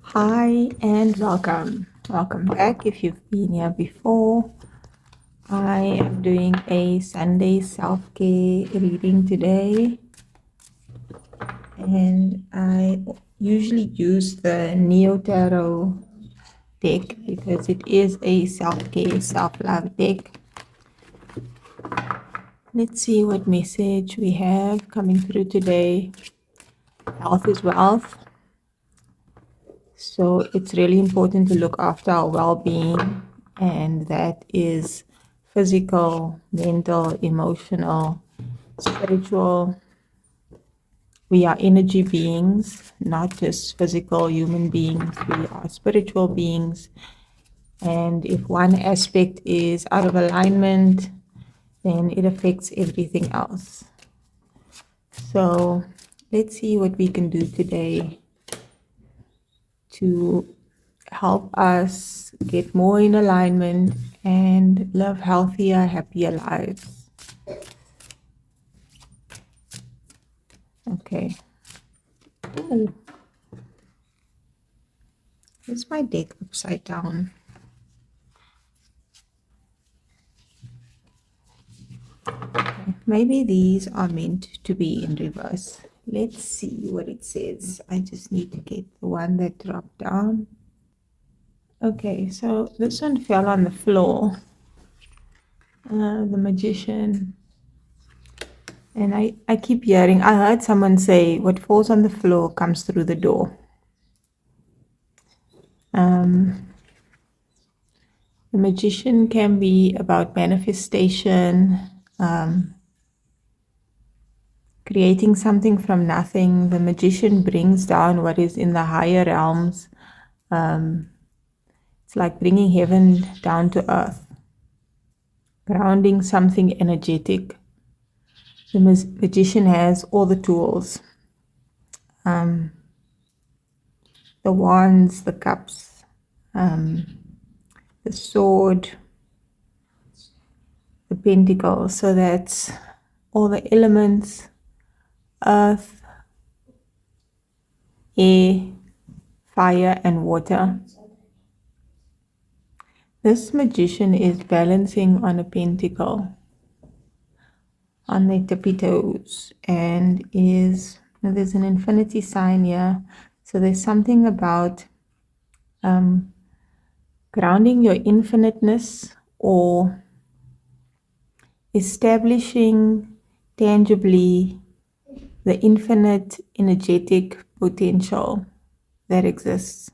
Hi and welcome. Welcome back if you've been here before. I am doing a Sunday self-care reading today, and I usually use the Neo Tarot deck because it is a self-care, self-love deck. Let's see what message we have coming through today. Health is wealth. So it's really important to look after our well-being, and that is physical, mental, emotional, spiritual. We are energy beings, not just physical human beings. We are spiritual beings. And if one aspect is out of alignment, then it affects everything else. So let's see what we can do today to help us get more in alignment and live healthier, happier lives. Okay. Ooh. Is my deck upside down? Okay. Maybe these are meant to be in reverse. Let's see what it says. I just need to get the one that dropped down. Okay, so this one fell on the floor. The Magician. And I keep hearing, I heard someone say, what falls on the floor comes through the door. The Magician can be about manifestation, creating something from nothing. The Magician brings down what is in the higher realms. It's like bringing heaven down to earth, grounding something energetic. The Magician has all the tools. The wands, the cups, the sword, the pentacles. So that's all the elements: earth, air, fire, and water. This Magician is balancing on a pentacle on their tippy toes, and there's an infinity sign here. So there's something about grounding your infiniteness or establishing tangibly the infinite energetic potential that exists.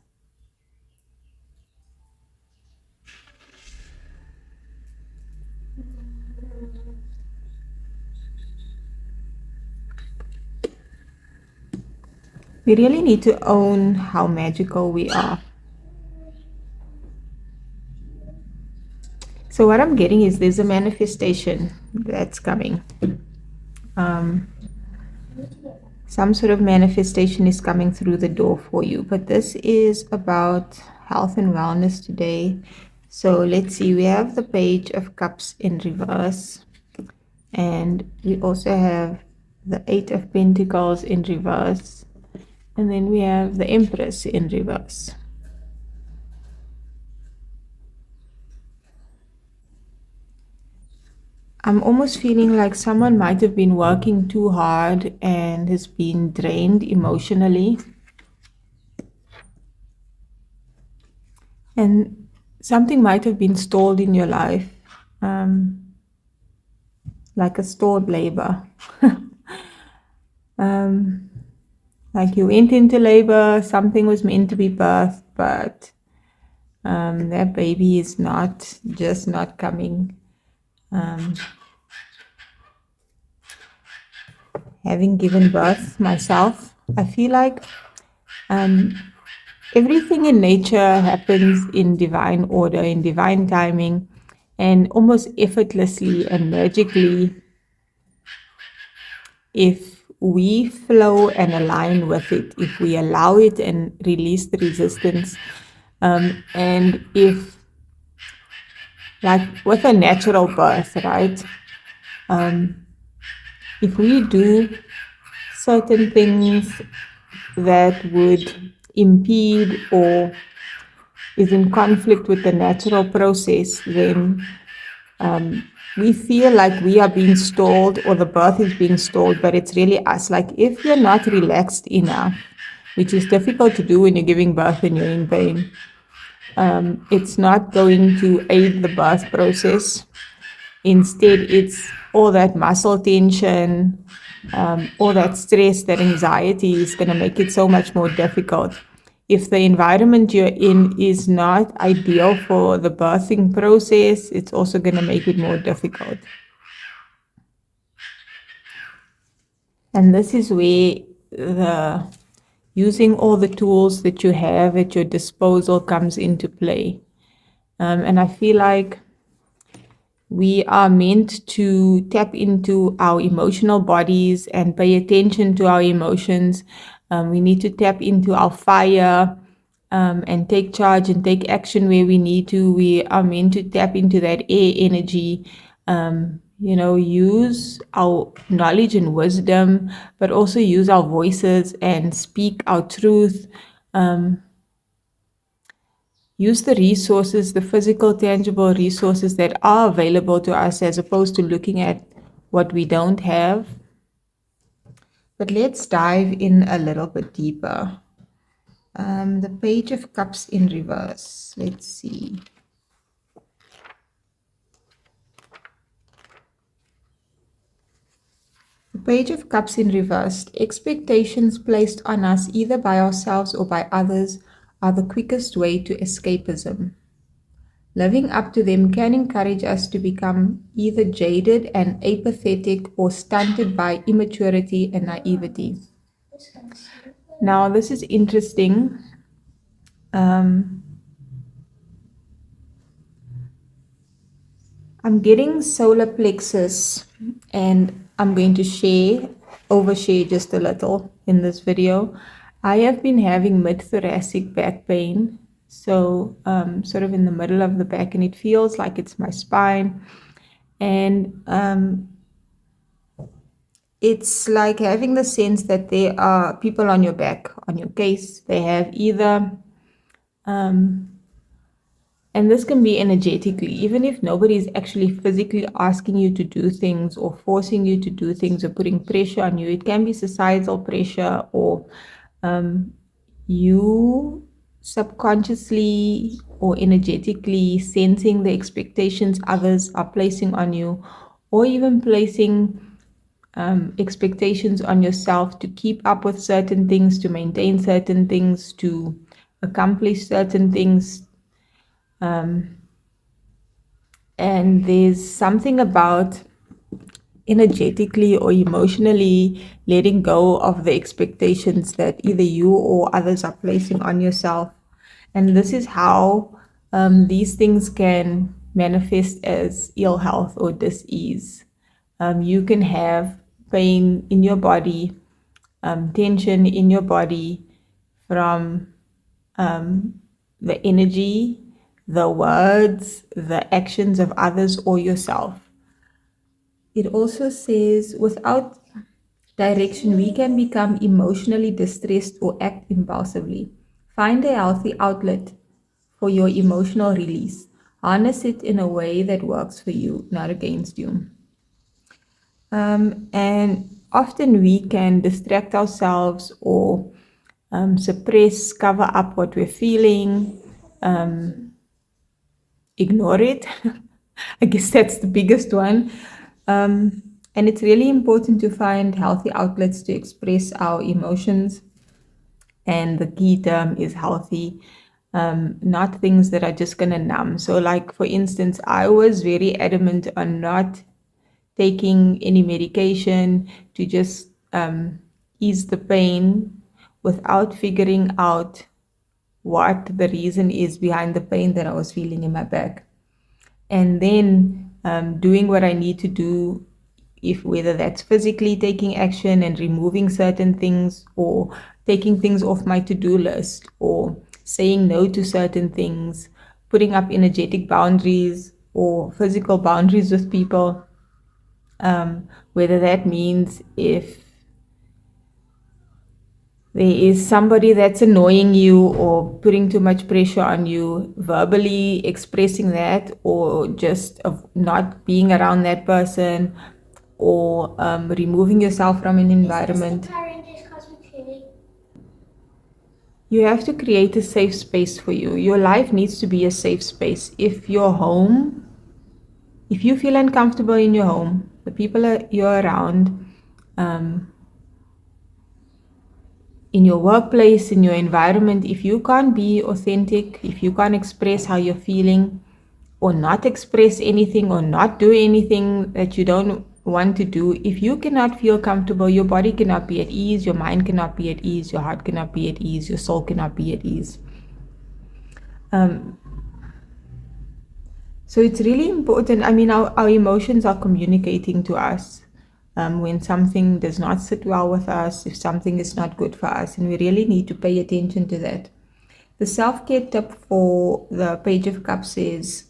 We really need to own how magical we are. So what I'm getting is there's a manifestation that's coming. Some sort of manifestation is coming through the door for you, but this is about health and wellness today. So let's see, we have the Page of Cups in reverse, and we also have the Eight of Pentacles in reverse, and then we have the Empress in reverse. I'm almost feeling like someone might have been working too hard and has been drained emotionally. And something might have been stalled in your life, like a stored labor. Like you went into labor, something was meant to be birthed, but that baby is just not coming. Having given birth myself, I feel like everything in nature happens in divine order, in divine timing, and almost effortlessly and magically if we flow and align with it, if we allow it and release the resistance. And if, like with a natural birth, right? If we do certain things that would impede or is in conflict with the natural process, then we feel like we are being stalled or the birth is being stalled, but it's really us. Like if you're not relaxed enough, which is difficult to do when you're giving birth and you're in pain, it's not going to aid the birth process. Instead, it's all that muscle tension, all that stress, that anxiety is going to make it so much more difficult. If the environment you're in is not ideal for the birthing process, it's also going to make it more difficult. And this is where the using all the tools that you have at your disposal comes into play. And I feel like we are meant to tap into our emotional bodies and pay attention to our emotions. We need to tap into our fire and take charge and take action where we need to. We are meant to tap into that air energy, use our knowledge and wisdom, but also use our voices and speak our truth. Use the resources, the physical, tangible resources that are available to us as opposed to looking at what we don't have. But let's dive in a little bit deeper. The Page of Cups in reverse. Let's see. The Page of Cups in reverse. Expectations placed on us either by ourselves or by others are the quickest way to escapism. Living up to them can encourage us to become either jaded and apathetic or stunted by immaturity and naivety. Now, this is interesting. I'm getting solar plexus, and I'm going to overshare just a little in this video. I have been having mid-thoracic back pain, so sort of in the middle of the back, and it feels like it's my spine. And it's like having the sense that there are people on your back, on your case. They have either and this can be energetically, even if nobody is actually physically asking you to do things or forcing you to do things or putting pressure on you. It can be societal pressure or you subconsciously or energetically sensing the expectations others are placing on you, or even placing expectations on yourself to keep up with certain things, to maintain certain things, to accomplish certain things. And there's something about energetically or emotionally letting go of the expectations that either you or others are placing on yourself. And this is how these things can manifest as ill health or dis-ease. You can have pain in your body, tension in your body from the energy, the words, the actions of others or yourself. It also says, without direction, we can become emotionally distressed or act impulsively. Find a healthy outlet for your emotional release. Harness it in a way that works for you, not against you. And often we can distract ourselves or suppress, cover up what we're feeling, ignore it. I guess that's the biggest one. And it's really important to find healthy outlets to express our emotions. And the key term is healthy, not things that are just going to numb. So, like, for instance, I was very adamant on not taking any medication to just ease the pain without figuring out what the reason is behind the pain that I was feeling in my back. And then doing what I need to do, if whether that's physically taking action and removing certain things, or taking things off my to-do list, or saying no to certain things, putting up energetic boundaries or physical boundaries with people, whether that means if there is somebody that's annoying you or putting too much pressure on you, verbally expressing that, or just of not being around that person, or removing yourself from an environment. You have to create a safe space for you. Your life needs to be a safe space. If you're home, if you feel uncomfortable in your home, the people you're around, um, in your workplace, in your environment, if you can't be authentic, if you can't express how you're feeling, or not express anything, or not do anything that you don't want to do, if you cannot feel comfortable, your body cannot be at ease, your mind cannot be at ease, your heart cannot be at ease, your soul cannot be at ease. So it's really important. I mean, our emotions are communicating to us when something does not sit well with us, if something is not good for us, and we really need to pay attention to that. The self-care tip for the Page of Cups is,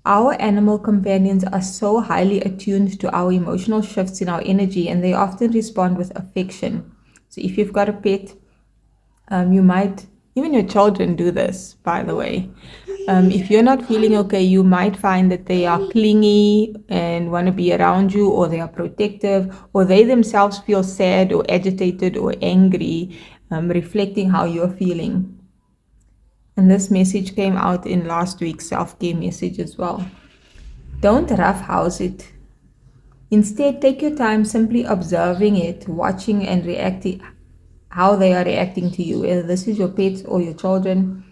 our animal companions are so highly attuned to our emotional shifts in our energy, and they often respond with affection. So if you've got a pet, you might, even your children do this, by the way. If you're not feeling okay, you might find that they are clingy and want to be around you, or they are protective, or they themselves feel sad or agitated or angry, reflecting how you're feeling. And this message came out in last week's self-care message as well. Don't roughhouse it. Instead, take your time simply observing it, watching and reacting, how they are reacting to you, whether this is your pets or your children.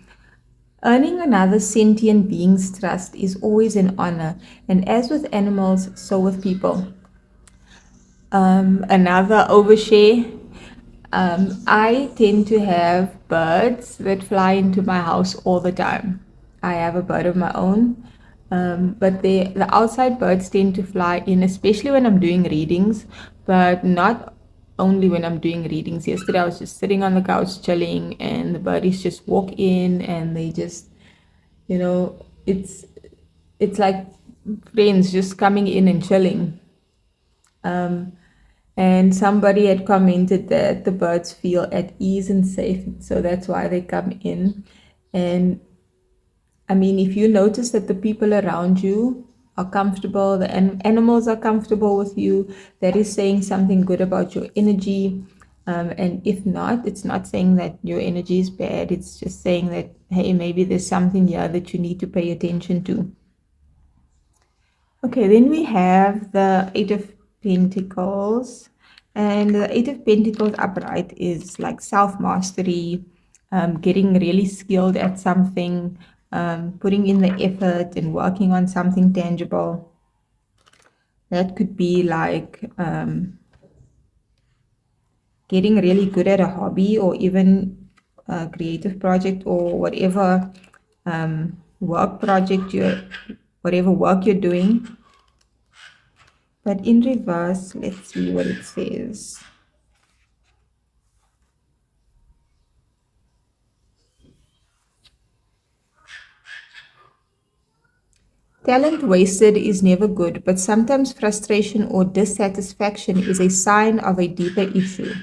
Earning another sentient being's trust is always an honor, and as with animals, so with people. Another overshare. I tend to have birds that fly into my house all the time. I have a bird of my own, but the outside birds tend to fly in, especially when I'm doing readings, but not only when I'm doing readings. Yesterday, I was just sitting on the couch chilling, and the birdies just walk in, and they just, it's like friends just coming in and chilling. And somebody had commented that the birds feel at ease and safe, so that's why they come in. And I mean, if you notice that the people around you are comfortable, the animals are comfortable with you, that is saying something good about your energy. And if not, it's not saying that your energy is bad. It's just saying that, hey, maybe there's something here that you need to pay attention to. Okay, then we have the Eight of Pentacles. And the Eight of Pentacles upright is like self-mastery, getting really skilled at something, putting in the effort and working on something tangible. That could be like getting really good at a hobby, or even a creative project, or whatever whatever work you're doing. But in reverse, let's see what it says. Talent wasted is never good, but sometimes frustration or dissatisfaction is a sign of a deeper issue.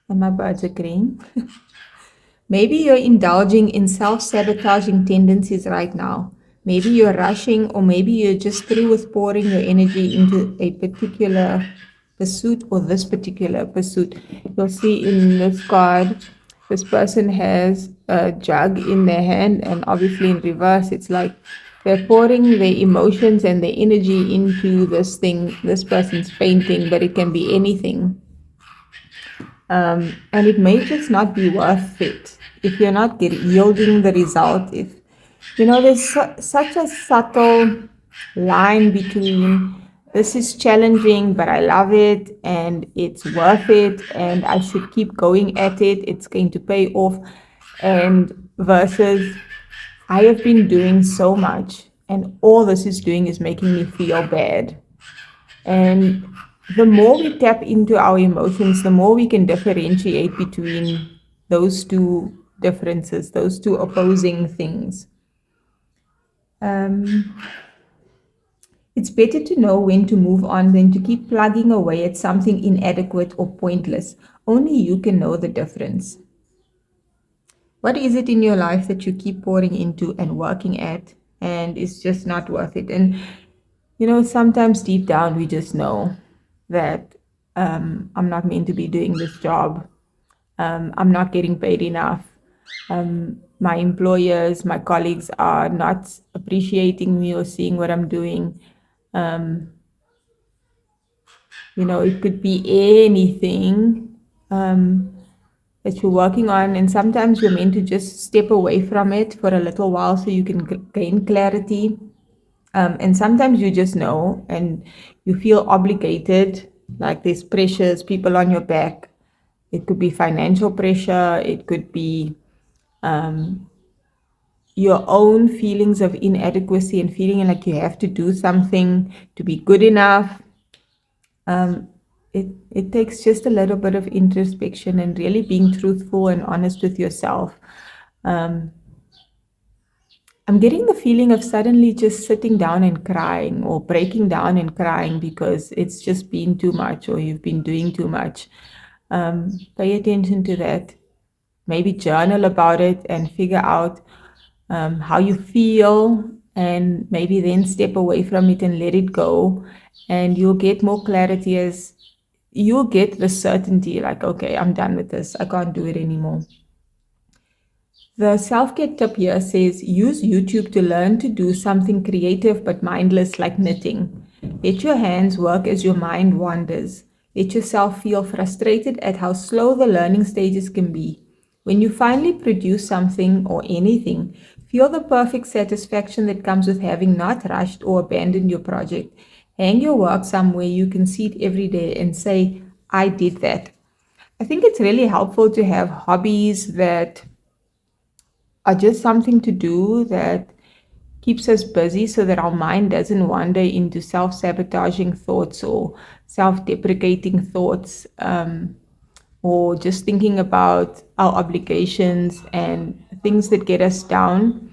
And my birds agreeing. Maybe you're indulging in self-sabotaging tendencies right now. Maybe you're rushing, or maybe you're just through with pouring your energy into a particular pursuit, or this particular pursuit. You'll see in this card, this person has a jug in their hand, and obviously in reverse, it's like they're pouring their emotions and their energy into this thing, this person's painting, but it can be anything. And it may just not be worth it if you're not yielding the result. If there's such a subtle line between this is challenging, but I love it and it's worth it and I should keep going at it, it's going to pay off, and versus I have been doing so much and all this is doing is making me feel bad. And the more we tap into our emotions, the more we can differentiate between those two differences, those two opposing things. It's better to know when to move on than to keep plugging away at something inadequate or pointless, only you can know the difference. What is it in your life that you keep pouring into and working at, and it's just not worth it? And sometimes deep down we just know that I'm not meant to be doing this job. I'm not getting paid enough. My employers, my colleagues are not appreciating me or seeing what I'm doing. It could be anything that you're working on, and sometimes you're meant to just step away from it for a little while so you can gain clarity. And sometimes you just know and you feel obligated, like there's pressures, people on your back. It could be financial pressure, it could be your own feelings of inadequacy and feeling like you have to do something to be good enough. It takes just a little bit of introspection and really being truthful and honest with yourself. I'm getting the feeling of suddenly just sitting down and crying or breaking down and crying because it's just been too much or you've been doing too much. Pay attention to that. Maybe journal about it and figure out how you feel, and maybe then step away from it and let it go. And you'll get more clarity as you'll get the certainty like, okay, I'm done with this. I can't do it anymore. The self-care tip here says use YouTube to learn to do something creative but mindless like knitting. Let your hands work as your mind wanders. Let yourself feel frustrated at how slow the learning stages can be. When you finally produce something or anything, feel the perfect satisfaction that comes with having not rushed or abandoned your project. Hang your work somewhere you can see it every day and say, I did that. I think it's really helpful to have hobbies that are just something to do that keeps us busy so that our mind doesn't wander into self sabotaging thoughts or self deprecating thoughts, or just thinking about our obligations and things that get us down.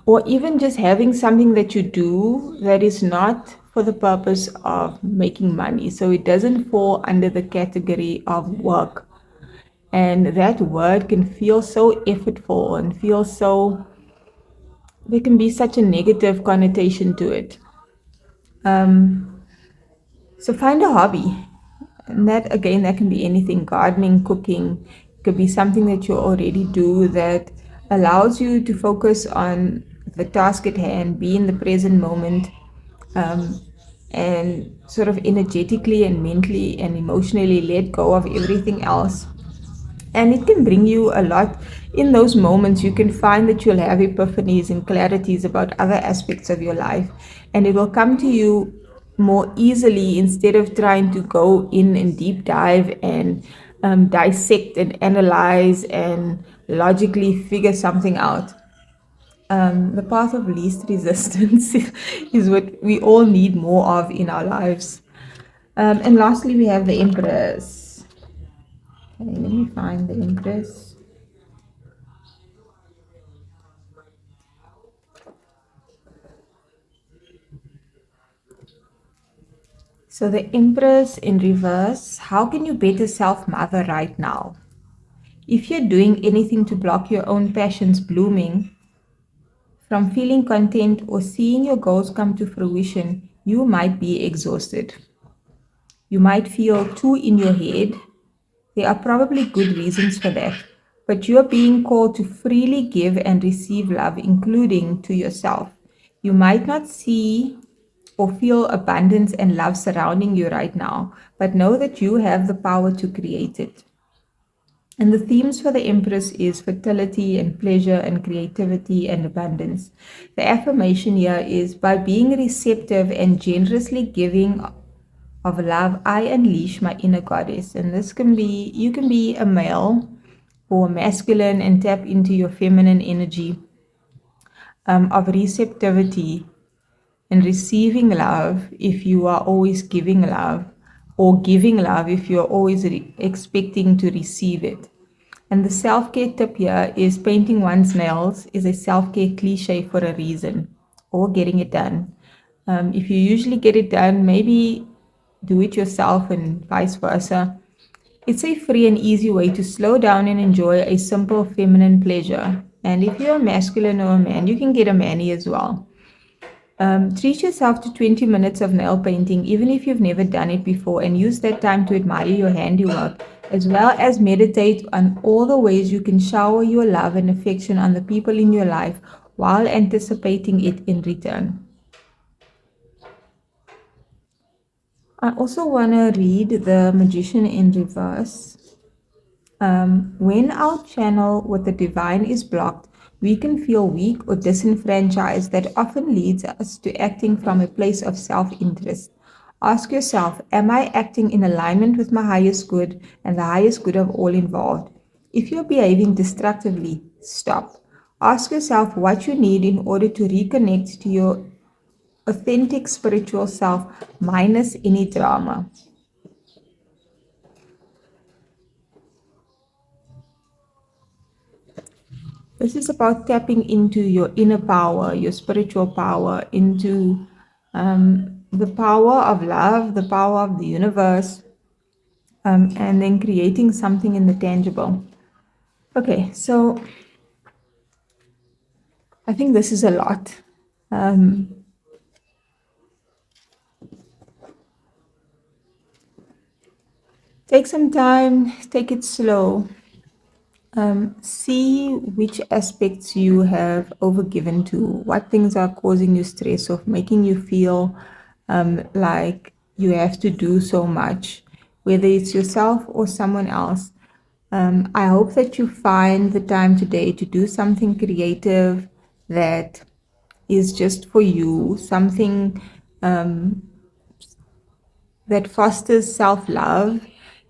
Or even just having something that you do that is not for the purpose of making money. So it doesn't fall under the category of work. And that word can feel so effortful and feel so, there can be such a negative connotation to it. So find a hobby. And that, again, that can be anything: gardening, cooking. It could be something that you already do that allows you to focus on the task at hand, be in the present moment, um, and sort of energetically and mentally and emotionally let go of everything else. And it can bring you a lot. In those moments, you can find that you'll have epiphanies and clarities about other aspects of your life, and it will come to you more easily instead of trying to go in and deep dive and dissect and analyze and logically figure something out. The path of least resistance is what we all need more of in our lives. And lastly, we have the Empress. Okay, let me find the Empress. So the Empress in reverse, how can you better self-mother right now? If you're doing anything to block your own passions blooming, from feeling content or seeing your goals come to fruition, you might be exhausted. You might feel too in your head. There are probably good reasons for that, but you're being called to freely give and receive love, including to yourself. You might not see or feel abundance and love surrounding you right now, but know that you have the power to create it. And the themes for the Empress is fertility and pleasure and creativity and abundance. The affirmation here is by being receptive and generously giving of love, I unleash my inner goddess. And this can be, you can be a male or masculine and tap into your feminine energy of receptivity and receiving love if you are always giving love, or giving love if you're always expecting to receive it. And the self-care tip here is painting one's nails is a self-care cliche for a reason, or getting it done. If you usually get it done, maybe do it yourself and vice versa. It's a free and easy way to slow down and enjoy a simple feminine pleasure. And if you're a masculine or a man, you can get a mani as well. Treat yourself to 20 minutes of nail painting, even if you've never done it before, and use that time to admire your handiwork, as well as meditate on all the ways you can shower your love and affection on the people in your life while anticipating it in return. I also want to read The Magician in Reverse. When our channel with the divine is blocked, we can feel weak or disenfranchised. That often leads us to acting from a place of self interest. Ask yourself, am I acting in alignment with my highest good and the highest good of all involved? If you're behaving destructively, stop. Ask yourself what you need in order to reconnect to your authentic spiritual self minus any drama. This is about tapping into your inner power, your spiritual power, into the power of love, the power of the universe, and then creating something in the tangible. Okay, so I think this is a lot. Take some time, take it slow. See which aspects you have overgiven to, what things are causing you stress or making you feel like you have to do so much, whether it's yourself or someone else. I hope that you find the time today to do something creative that is just for you, something that fosters self-love,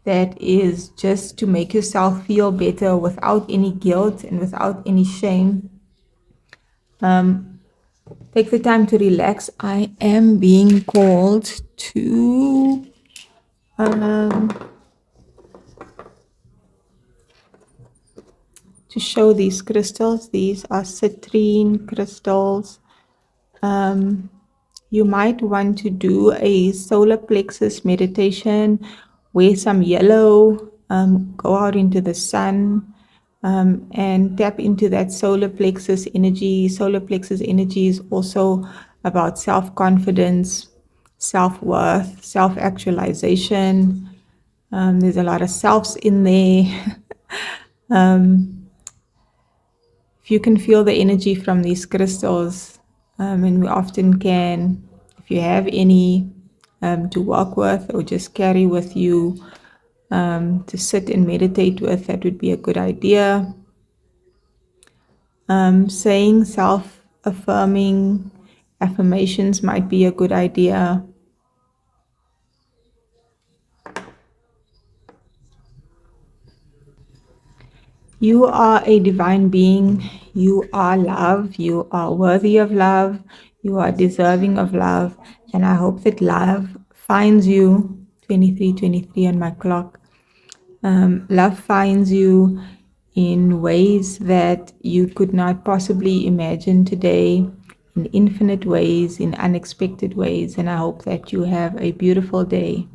that is just to make yourself feel better without any guilt and without any shame. Take the time to relax. I am being called to show these crystals. These are citrine crystals. You might want to do a solar plexus meditation, wear some yellow, go out into the sun, and tap into that solar plexus energy. Solar plexus energy is also about self-confidence, self-worth, self-actualization. There's a lot of selves in there. If you can feel the energy from these crystals, and we often can, if you have any to work with or just carry with you to sit and meditate with, that would be a good idea. Saying self-affirming affirmations might be a good idea. You are a divine being. You are love. You are worthy of love. You are deserving of love. And I hope that love finds you, 23:23 on my clock. Love finds you in ways that you could not possibly imagine today, in infinite ways, in unexpected ways. And I hope that you have a beautiful day.